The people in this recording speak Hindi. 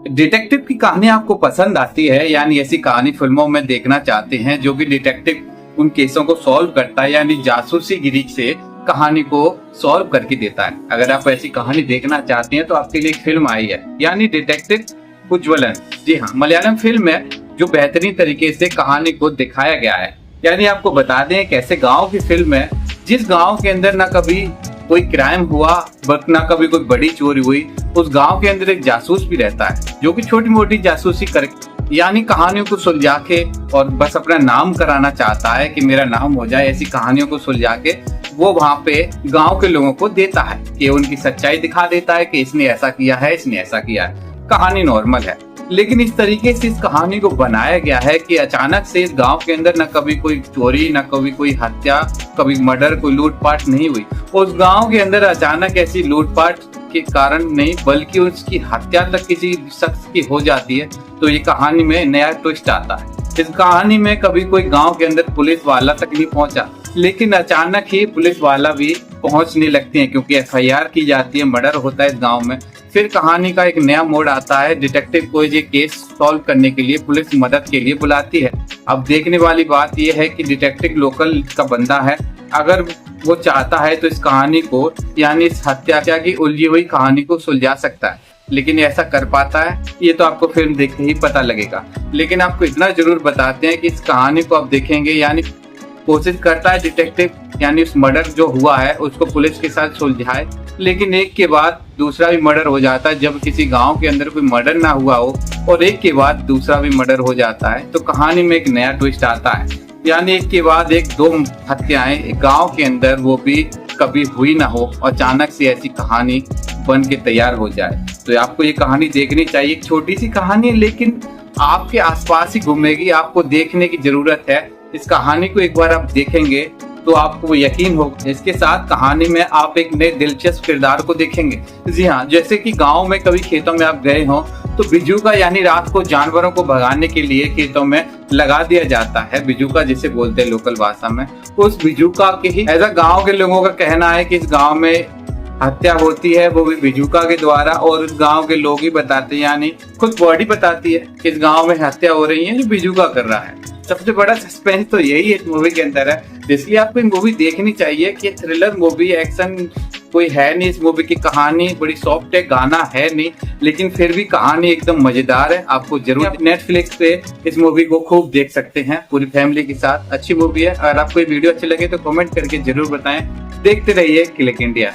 डिटेक्टिव की कहानी आपको पसंद आती है, यानी ऐसी कहानी फिल्मों में देखना चाहते हैं जो कि डिटेक्टिव उन केसों को सॉल्व करता है, यानी जासूसी गिरी से कहानी को सॉल्व करके देता है। अगर आप ऐसी कहानी देखना चाहते हैं तो आपके लिए एक फिल्म आई है, यानी डिटेक्टिव उज्ज्वलन। जी हाँ, मलयालम फिल्म है जो बेहतरीन तरीके से कहानी को दिखाया गया है। यानी आपको बता दें, एक ऐसे गाँव की फिल्म है जिस गाँव के अंदर ना कभी कोई क्राइम हुआ बट ना कभी कोई बड़ी चोरी हुई। उस गांव के अंदर एक जासूस भी रहता है जो कि छोटी मोटी जासूसी कर, यानी कहानियों को सुलझा के और बस अपना नाम कराना चाहता है कि मेरा नाम हो जाए। ऐसी कहानियों को सुलझा के वो वहां पे गांव के लोगों को देता है कि उनकी सच्चाई दिखा देता है कि इसने ऐसा किया है, इसने ऐसा किया है। कहानी नॉर्मल है, लेकिन इस तरीके से इस कहानी को बनाया गया है कि अचानक से इस गांव के अंदर न कभी कोई चोरी, न कभी कोई हत्या, कभी मर्डर, कोई लूटपाट नहीं हुई। उस गांव के अंदर अचानक ऐसी लूटपाट के कारण नहीं बल्कि उसकी हत्या तक किसी शख्स की हो जाती है। तो ये कहानी में नया ट्विस्ट आता है। इस कहानी में कभी कोई गांव के अंदर पुलिस वाला तक नहीं पहुंचा, लेकिन अचानक ही पुलिस वाला भी पहुंचने लगते हैं क्योंकि एफआईआर की जाती है, मर्डर होता है इस गांव में। फिर कहानी का एक नया मोड़ आता है। डिटेक्टिव को ये केस सॉल्व करने के लिए पुलिस मदद के लिए बुलाती है। अब देखने वाली बात यह है कि डिटेक्टिव लोकल का बंदा है, अगर वो चाहता है तो इस कहानी को, यानी इस हत्या की उलझी हुई कहानी को सुलझा सकता है। लेकिन ऐसा कर पाता है ये तो आपको फिल्म देख के ही पता लगेगा। लेकिन आपको इतना जरूर बताते हैं कि इस कहानी को आप देखेंगे, यानी कोशिश करता है डिटेक्टिव, यानी उस मर्डर जो हुआ है उसको पुलिस के साथ सुलझाए, लेकिन एक के बाद दूसरा भी मर्डर हो जाता है। जब किसी गांव के अंदर कोई मर्डर ना हुआ हो और एक के बाद दूसरा भी मर्डर हो जाता है तो कहानी में एक नया ट्विस्ट आता है, यानी एक के बाद एक दो हत्याएं गांव के अंदर वो भी कभी हुई ना हो, अचानक से ऐसी कहानी बन के तैयार हो जाए। तो आपको ये कहानी देखनी चाहिए। एक छोटी सी कहानी है लेकिन आपके आसपास ही घूमेगी, आपको देखने की जरूरत है। इस कहानी को एक बार आप देखेंगे तो आपको यकीन होगा। इसके साथ कहानी में आप एक नए दिलचस्प किरदार को देखेंगे। जी हाँ, जैसे कि गांव में कभी खेतों में आप गए हो तो बिजूका, यानी रात को जानवरों को भगाने के लिए खेतों में लगा दिया जाता है। बिजूका जिसे बोलते हैं लोकल भाषा में। उस बिजूका के ही ऐसा गाँव के लोगों का कहना है कि इस गाँव में हत्या होती है वो भी बिजूका के द्वारा, और उस गांव के लोग ही बताते हैं, यानी खुद बॉडी बताती है कि इस गांव में हत्या हो रही है जो बिजूका कर रहा है। सबसे बड़ा सस्पेंस तो यही इस मूवी के अंदर है, इसलिए आपको ये मूवी देखनी चाहिए कि थ्रिलर मूवी, एक्शन कोई है नहीं। इस मूवी की कहानी बड़ी सॉफ्ट है, गाना है नहीं, लेकिन फिर भी कहानी एकदम मजेदार है। आपको जरूर नेटफ्लिक्स पे इस मूवी को खूब देख सकते हैं पूरी फैमिली के साथ। अच्छी मूवी है। अगर आपको ये वीडियो अच्छी लगे तो कमेंट करके जरूर बताएं। देखते रहिए क्लिक इंडिया।